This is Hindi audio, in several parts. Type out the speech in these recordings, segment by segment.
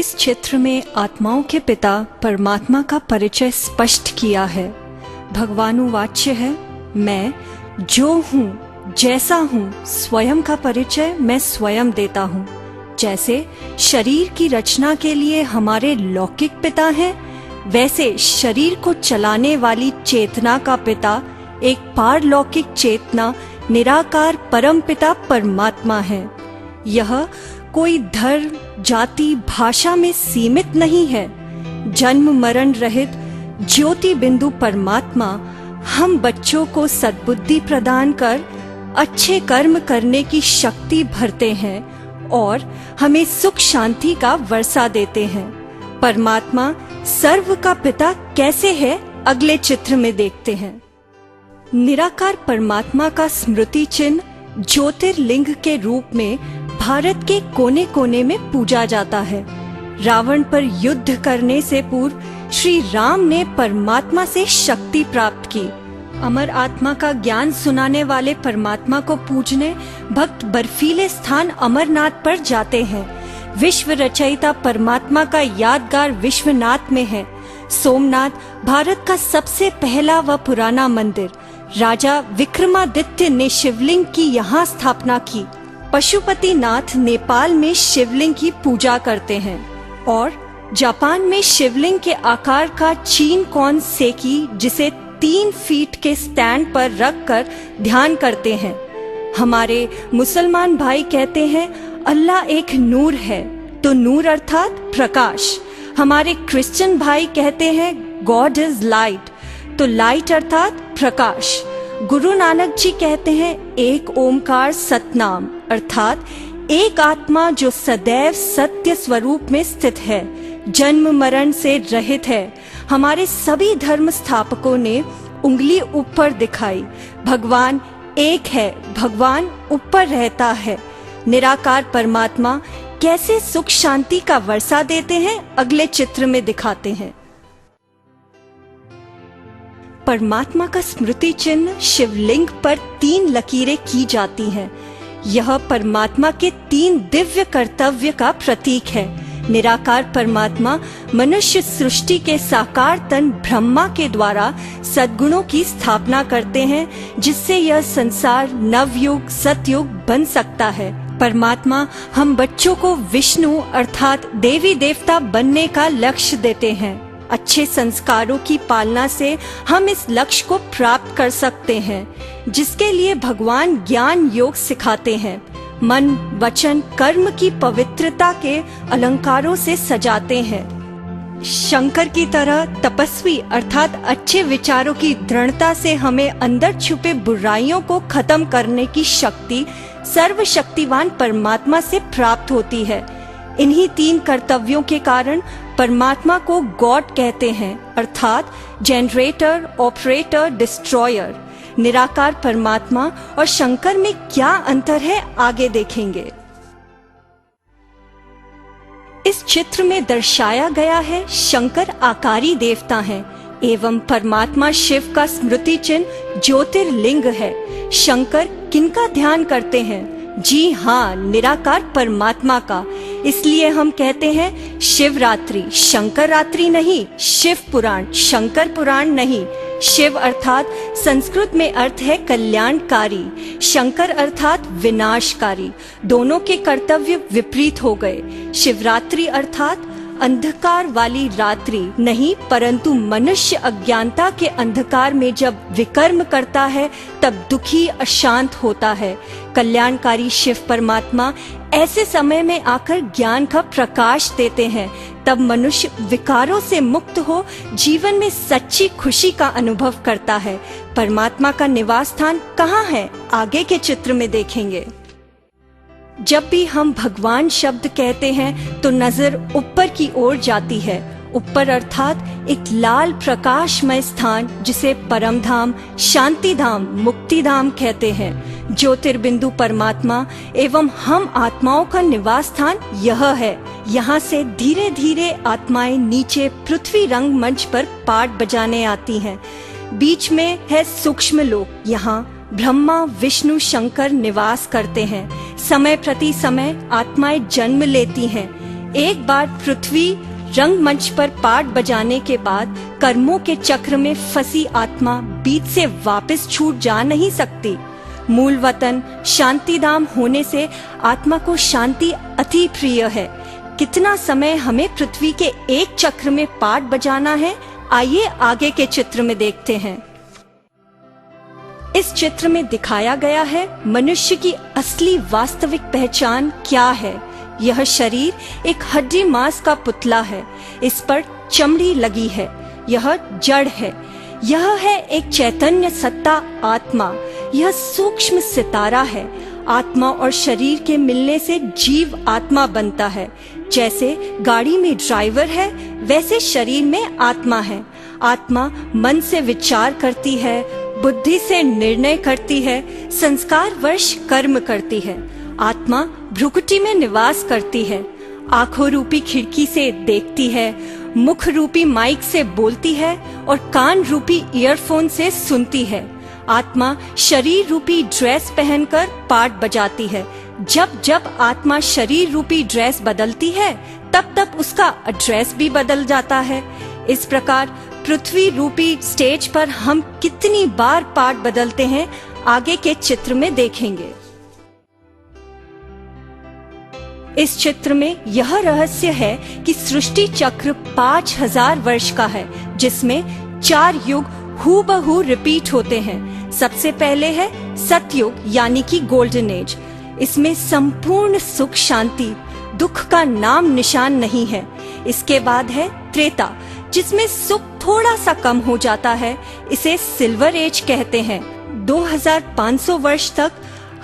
इस चित्र में आत्माओं के पिता परमात्मा का परिचय स्पष्ट किया है। भगवानुवाच्य है, मैं जो हूँ जैसा हूँ स्वयं का परिचय मैं स्वयं देता हूँ। जैसे शरीर की रचना के लिए हमारे लौकिक पिता हैं, वैसे शरीर को चलाने वाली चेतना का पिता एक पारलौकिक चेतना निराकार परम पिता परमात्मा है। यह कोई धर्म, जाति, भाषा में सीमित नहीं है। जन्म मरण रहित ज्योति बिंदु परमात्मा हम बच्चों को सद्बुद्धि प्रदान कर अच्छे कर्म करने की शक्ति भरते हैं और हमें सुख शांति का वर्षा देते हैं। परमात्मा सर्व का पिता कैसे है, अगले चित्र में देखते हैं। निराकार परमात्मा का स्मृति चिन्ह ज्योतिर्लिंग के रूप में भारत के कोने कोने में पूजा जाता है। रावण पर युद्ध करने से पूर्व श्री राम ने परमात्मा से शक्ति प्राप्त की। अमर आत्मा का ज्ञान सुनाने वाले परमात्मा को पूजने भक्त बर्फीले स्थान अमरनाथ पर जाते हैं। विश्व रचयिता परमात्मा का यादगार विश्वनाथ में है। सोमनाथ भारत का सबसे पहला व पुराना मंदिर। राजा विक्रमादित्य ने शिवलिंग की यहाँ स्थापना की। पशुपतिनाथ नेपाल में शिवलिंग की पूजा करते हैं और जापान में शिवलिंग के आकार का चीन कौन सेकी, जिसे 3 फीट के स्टैंड पर रखकर ध्यान करते हैं। हमारे मुसलमान भाई कहते हैं अल्लाह एक नूर है, तो नूर अर्थात प्रकाश। हमारे क्रिश्चियन भाई कहते हैं गॉड इज लाइट, तो लाइट अर्थात प्रकाश। गुरु नानक जी कहते हैं एक ओमकार सतनाम, अर्थात एक आत्मा जो सदैव सत्य स्वरूप में स्थित है, जन्म मरण से रहित है। हमारे सभी धर्म स्थापकों ने उंगली ऊपर दिखाई। भगवान एक है, भगवान ऊपर रहता है। निराकार परमात्मा कैसे सुख शांति का वर्षा देते हैं, अगले चित्र में दिखाते हैं। परमात्मा का स्मृति चिन्ह शिवलिंग पर 3 लकीरें की जाती हैं। यह परमात्मा के 3 दिव्य कर्तव्य का प्रतीक है। निराकार परमात्मा मनुष्य सृष्टि के साकार तन ब्रह्मा के द्वारा सद्गुणों की स्थापना करते हैं, जिससे यह संसार नवयुग सतयुग बन सकता है। परमात्मा हम बच्चों को विष्णु अर्थात देवी देवता बनने का लक्ष्य देते हैं। अच्छे संस्कारों की पालना से हम इस लक्ष्य को प्राप्त कर सकते हैं, जिसके लिए भगवान ज्ञान योग सिखाते हैं। मन, वचन, कर्म की पवित्रता के अलंकारों से सजाते हैं। शंकर की तरह तपस्वी अर्थात अच्छे विचारों की दृढ़ता से हमें अंदर छुपे बुराइयों को खत्म करने की शक्ति सर्वशक्तिवान परमात्मा से प्राप्त होती है। इन्हीं 3 कर्तव्यों के कारण परमात्मा को गॉड कहते हैं, अर्थात जनरेटर, ऑपरेटर, डिस्ट्रॉयर। निराकार परमात्मा और शंकर में क्या अंतर है, आगे देखेंगे। इस चित्र में दर्शाया गया है शंकर आकारी देवता हैं एवं परमात्मा शिव का स्मृति चिन्ह ज्योतिर्लिंग है। शंकर किनका ध्यान करते हैं? जी हाँ, निराकार परमात्मा का। इसलिए हम कहते हैं शिवरात्रि, शंकर रात्रि नहीं, शिव पुराण, शंकर पुराण नहीं। शिव अर्थात संस्कृत में अर्थ है कल्याणकारी, शंकर अर्थात विनाशकारी। दोनों के कर्तव्य विपरीत हो गए। शिवरात्रि अर्थात अंधकार वाली रात्रि नहीं, परंतु मनुष्य अज्ञानता के अंधकार में जब विकर्म करता है तब दुखी अशांत होता है। कल्याणकारी शिव परमात्मा ऐसे समय में आकर ज्ञान का प्रकाश देते हैं, तब मनुष्य विकारों से मुक्त हो जीवन में सच्ची खुशी का अनुभव करता है। परमात्मा का निवास स्थान कहाँ है, आगे के चित्र में देखेंगे। जब भी हम भगवान शब्द कहते हैं तो नजर ऊपर की ओर जाती है। ऊपर अर्थात एक लाल प्रकाशमय स्थान, जिसे परम धाम, शांति धाम, मुक्ति धाम कहते हैं। ज्योतिर्बिंदु परमात्मा एवं हम आत्माओं का निवास स्थान यह है। यहाँ से धीरे धीरे आत्माएं नीचे पृथ्वी रंग मंच पर पाठ बजाने आती हैं। बीच में है सूक्ष्म लोक, यहाँ ब्रह्मा, विष्णु, शंकर निवास करते हैं। समय प्रति समय आत्माएं जन्म लेती हैं। एक बार पृथ्वी रंगमंच पर पाठ बजाने के बाद कर्मों के चक्र में फंसी आत्मा बीच से वापस छूट जा नहीं सकती। मूल वतन शांतिधाम होने से आत्मा को शांति अति प्रिय है। कितना समय हमें पृथ्वी के एक चक्र में पाठ बजाना है, आइए आगे के चित्र में देखते हैं। इस चित्र में दिखाया गया है मनुष्य की असली वास्तविक पहचान क्या है। यह शरीर एक हड्डी मांस का पुतला है, इस पर चमड़ी लगी है, यह जड़ है। यह है एक चैतन्य सत्ता आत्मा, यह सूक्ष्म सितारा है। आत्मा और शरीर के मिलने से जीव आत्मा बनता है। जैसे गाड़ी में ड्राइवर है, वैसे शरीर में आत्मा है। आत्मा मन से विचार करती है, बुद्धि से निर्णय करती है, संस्कार वश कर्म करती है। आत्मा भ्रुकुटी में निवास करती है, आंखों रूपी खिड़की से देखती है, मुख रूपी माइक से बोलती है और कान रूपी ईयरफोन से सुनती है। आत्मा शरीर रूपी ड्रेस पहनकर पाठ बजाती है। जब जब आत्मा शरीर रूपी ड्रेस बदलती है, तब तब उसका एड्रेस भी बदल जाता है। इस प्रकार पृथ्वी रूपी स्टेज पर हम कितनी बार पाठ बदलते हैं, आगे के चित्र में देखेंगे। इस चित्र में यह रहस्य है कि सृष्टि चक्र 5000 वर्ष का है, जिसमें 4 युग हूबहू रिपीट होते हैं। सबसे पहले है सतयुग यानी कि गोल्डन एज। इसमें संपूर्ण सुख शांति, दुख का नाम निशान नहीं है। इसके बाद है त्रेता, जिसमें सुख थोड़ा सा कम हो जाता है, इसे सिल्वर एज कहते हैं। 2500 वर्ष तक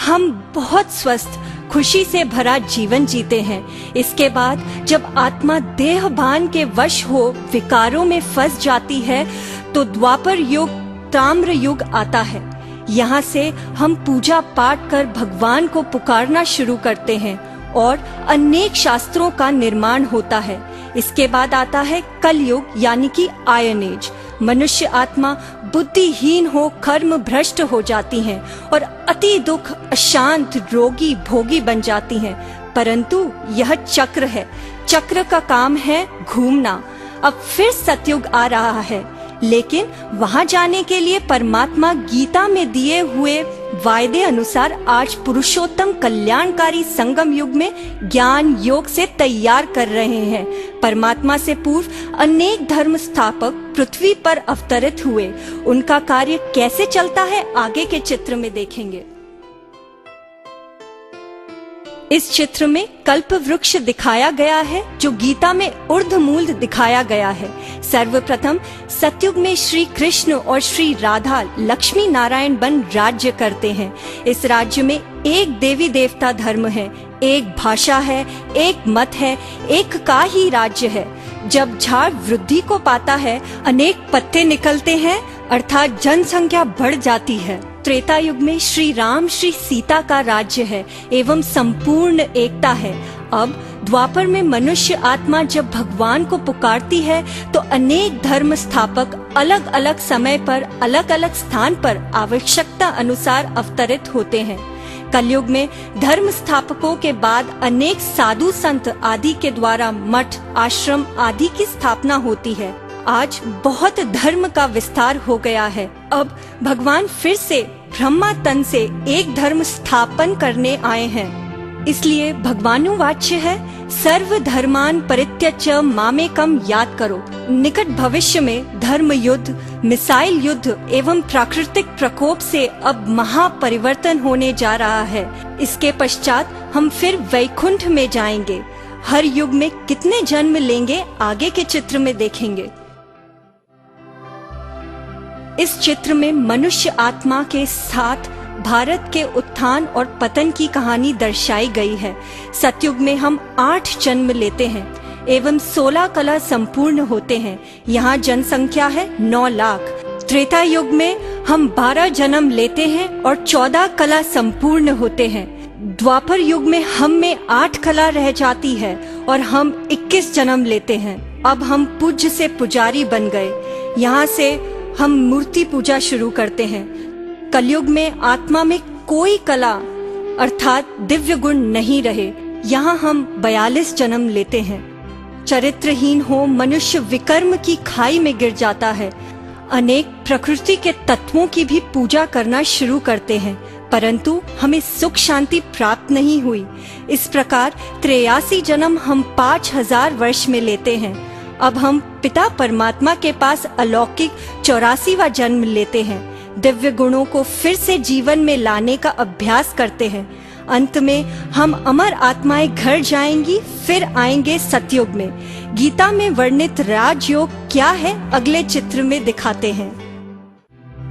हम बहुत स्वस्थ खुशी से भरा जीवन जीते हैं। इसके बाद जब आत्मा देह भान के वश हो विकारों में फंस जाती है, तो द्वापर युग ताम्र युग आता है। यहाँ से हम पूजा पाठ कर भगवान को पुकारना शुरू करते हैं और अनेक शास्त्रों का निर्माण होता है। इसके बाद आता है कलयुग यानी कि आयन एज। मनुष्य आत्मा बुद्धिहीन हो कर्म भ्रष्ट हो जाती हैं और अति दुख, अशांत, रोगी, भोगी बन जाती हैं। परंतु यह चक्र है, चक्र का काम है घूमना। अब फिर सतयुग आ रहा है, लेकिन वहां जाने के लिए परमात्मा गीता में दिए हुए वायदे अनुसार आज पुरुषोत्तम कल्याणकारी संगम युग में ज्ञान योग से तैयार कर रहे हैं। परमात्मा से पूर्व अनेक धर्म स्थापक पृथ्वी पर अवतरित हुए। उनका कार्य कैसे चलता है, आगे के चित्र में देखेंगे। इस चित्र में कल्प वृक्ष दिखाया गया है, जो गीता में ऊर्ध्वमूल दिखाया गया है। सर्वप्रथम सतयुग में श्री कृष्ण और श्री राधा लक्ष्मी नारायण बन राज्य करते हैं। इस राज्य में एक देवी देवता धर्म है, एक भाषा है, एक मत है, एक का ही राज्य है। जब झाड़ वृद्धि को पाता है, अनेक पत्ते निकलते हैं, अर्थात जनसंख्या बढ़ जाती है। त्रेता युग में श्री राम श्री सीता का राज्य है एवं संपूर्ण एकता है। अब द्वापर में मनुष्य आत्मा जब भगवान को पुकारती है, तो अनेक धर्म स्थापक अलग अलग समय पर अलग अलग स्थान पर आवश्यकता अनुसार अवतरित होते हैं। कलयुग में धर्म स्थापकों के बाद अनेक साधु संत आदि के द्वारा मठ, आश्रम आदि की स्थापना होती है। आज बहुत धर्म का विस्तार हो गया है। अब भगवान फिर से ब्रह्मा तन से एक धर्म स्थापन करने आए हैं। इसलिए भगवानुवाच्य है, सर्व धर्मान परित्यज्य मामेकम याद करो। निकट भविष्य में धर्म युद्ध, मिसाइल युद्ध एवं प्राकृतिक प्रकोप से अब महापरिवर्तन होने जा रहा है। इसके पश्चात हम फिर वैकुंठ में जाएंगे। हर युग में कितने जन्म लेंगे, आगे के चित्र में देखेंगे। इस चित्र में मनुष्य आत्मा के साथ भारत के उत्थान और पतन की कहानी दर्शाई गई है। सतयुग में हम 8 जन्म लेते हैं एवं 16 कला संपूर्ण होते हैं। यहाँ जनसंख्या है 9 लाख। त्रेता युग में हम 12 जन्म लेते हैं और 14 कला संपूर्ण होते हैं। द्वापर युग में हम में 8 कला रह जाती है और हम 21 जन्म लेते हैं। अब हम पूज्य से पुजारी बन गए। यहाँ से हम मूर्ति पूजा शुरू करते हैं। कलयुग में आत्मा में कोई कला अर्थात दिव्य गुण नहीं रहे। यहाँ हम 42 जन्म लेते हैं। चरित्रहीन हो मनुष्य विकर्म की खाई में गिर जाता है। अनेक प्रकृति के तत्वों की भी पूजा करना शुरू करते हैं, परंतु हमें सुख शांति प्राप्त नहीं हुई। इस प्रकार 83 जन्म हम 5000 वर्ष में लेते हैं। अब हम पिता परमात्मा के पास अलौकिक 84वां जन्म लेते हैं। दिव्य गुणों को फिर से जीवन में लाने का अभ्यास करते हैं। अंत में हम अमर आत्माएं घर जाएंगी, फिर आएंगे सतयुग में। गीता में वर्णित राजयोग क्या है, अगले चित्र में दिखाते हैं।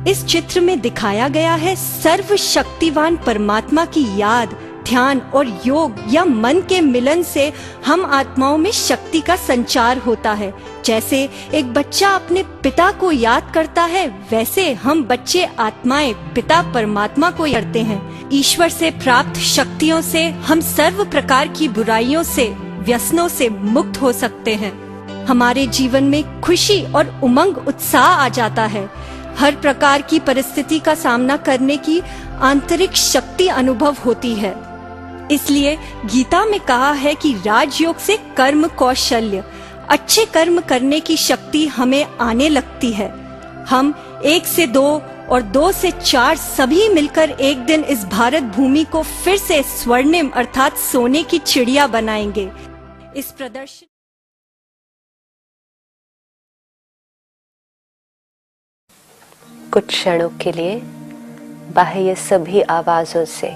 इस चित्र में दिखाया गया है सर्वशक्तिवान परमात्मा की याद, ध्यान और योग या मन के मिलन से हम आत्माओं में शक्ति का संचार होता है। जैसे एक बच्चा अपने पिता को याद करता है, वैसे हम बच्चे आत्माएं पिता परमात्मा को करते हैं। ईश्वर से प्राप्त शक्तियों से हम सर्व प्रकार की बुराइयों से, व्यसनों से मुक्त हो सकते हैं। हमारे जीवन में खुशी और उमंग उत्साह आ जाता है। हर प्रकार की परिस्थिति का सामना करने की आंतरिक शक्ति अनुभव होती है। इसलिए गीता में कहा है कि राजयोग से कर्म कौशल्य, अच्छे कर्म करने की शक्ति हमें आने लगती है। हम 1 से 2 और 2 से 4 सभी मिलकर एक दिन इस भारत भूमि को फिर से स्वर्णिम अर्थात सोने की चिड़िया बनाएंगे। इस प्रदर्शन कुछ क्षणों के लिए बाह्य सभी आवाजों से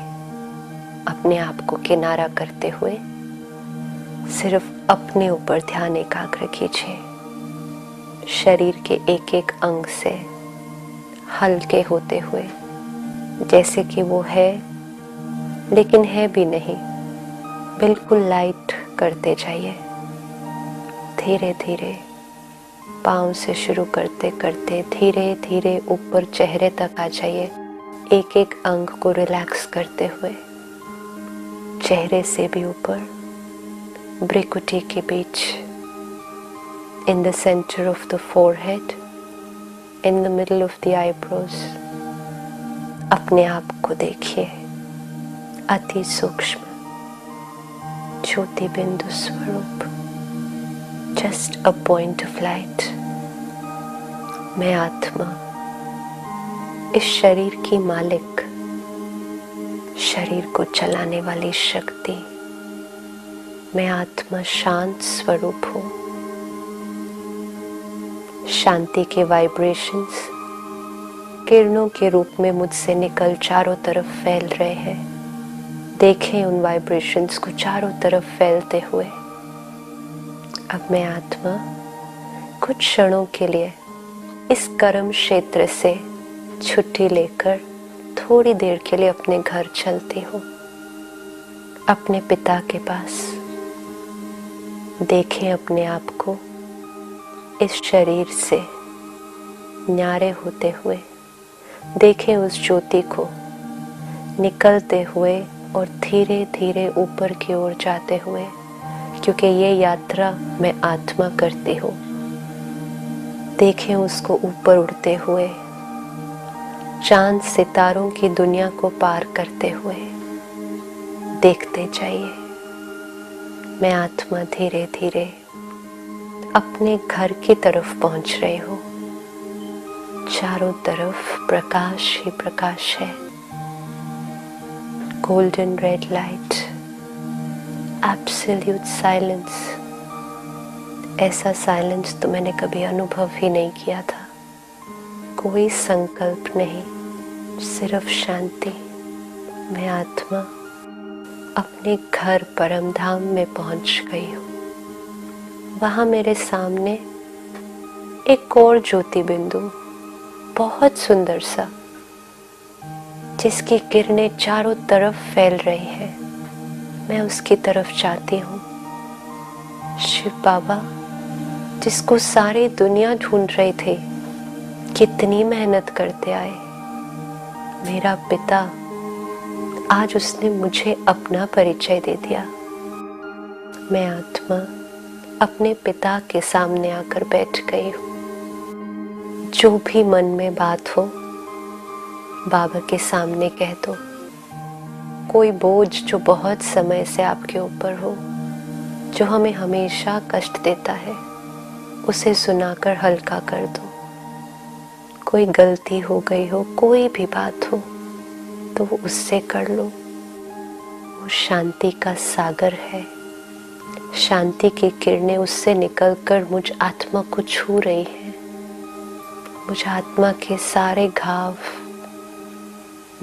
अपने आप को किनारा करते हुए सिर्फ अपने ऊपर ध्यान एकाग्र कीजिए। शरीर के एक एक अंग से हल्के होते हुए, जैसे कि वो है लेकिन है भी नहीं, बिल्कुल लाइट करते जाइए। धीरे धीरे पाँव से शुरू करते करते धीरे धीरे ऊपर चेहरे तक आ जाइए। एक एक अंग को रिलैक्स करते हुए चेहरे से भी ऊपर, भ्रुकुटी के बीच, in the centre of the forehead, in the middle of the eyebrows. अपने आप को देखिए अति सूक्ष्म ज्योति बिंदु स्वरूप, just a point of light. मैं आत्मा, इस शरीर की मालिक, शरीर को चलाने वाली शक्ति। मैं आत्मा शांत स्वरूप हूँ। शांति के वाइब्रेशंस किरणों के रूप में मुझसे निकल चारों तरफ फैल रहे हैं। देखें उन वाइब्रेशंस को चारों तरफ फैलते हुए। अब मैं आत्मा कुछ क्षणों के लिए इस कर्म क्षेत्र से छुट्टी लेकर थोड़ी देर के लिए अपने घर चलती हूँ, अपने पिता के पास। देखें अपने आप को इस शरीर से न्यारे होते हुए। देखें उस ज्योति को निकलते हुए और धीरे धीरे ऊपर की ओर जाते हुए, क्योंकि ये यात्रा मैं आत्मा करती हूँ। देखें उसको ऊपर उड़ते हुए, चांद सितारों की दुनिया को पार करते हुए। देखते जाइए। मैं आत्मा धीरे धीरे अपने घर की तरफ पहुंच रही हूँ। चारों तरफ प्रकाश ही प्रकाश है। Golden red light, absolute silence. ऐसा साइलेंस तो मैंने कभी अनुभव ही नहीं किया था। कोई संकल्प नहीं, सिर्फ शांति। मैं आत्मा अपने घर परम धाम में पहुंच गई हूँ। वहाँ मेरे सामने एक और ज्योति बिंदु, बहुत सुंदर सा, जिसकी किरणें चारों तरफ फैल रही है। मैं उसकी तरफ जाती हूँ। शिव बाबा, जिसको सारी दुनिया ढूंढ रही थी, कितनी मेहनत करते आए। मेरा पिता, आज उसने मुझे अपना परिचय दे दिया। मैं आत्मा अपने पिता के सामने आकर बैठ गई हूँ। जो भी मन में बात हो बाबा के सामने कह दो। कोई बोझ जो बहुत समय से आपके ऊपर हो, जो हमें हमेशा कष्ट देता है, उसे सुनाकर हल्का कर दो। कोई गलती हो गई हो, कोई भी बात हो, तो उससे कर लो। वो शांति का सागर है। शांति की किरणें उससे निकलकर मुझ आत्मा को छू रही हैं। मुझ आत्मा के सारे घाव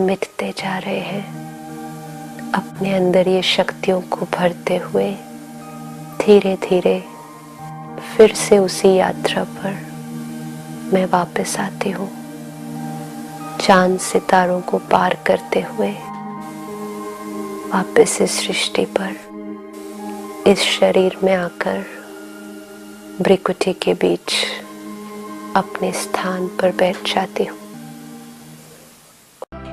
मिटते जा रहे हैं। अपने अंदर ये शक्तियों को भरते हुए धीरे धीरे फिर से उसी यात्रा पर मैं वापस आती हूँ। चांद सितारों को पार करते हुए वापस इस सृष्टि पर, इस शरीर में आकर भ्रिकुटी के बीच अपने स्थान पर बैठ जाती हूँ।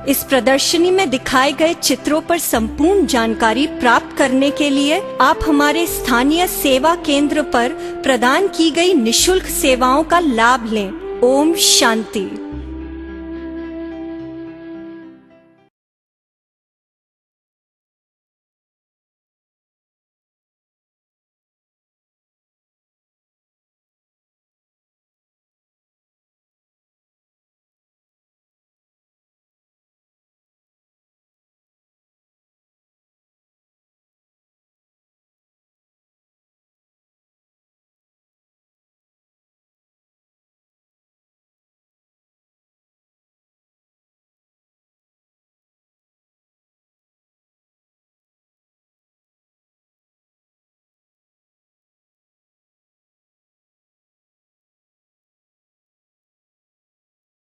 इस प्रदर्शनी में दिखाए गए चित्रों पर संपूर्ण जानकारी प्राप्त करने के लिए आप हमारे स्थानीय सेवा केंद्र पर प्रदान की गई निशुल्क सेवाओं का लाभ लें। ओम शांति।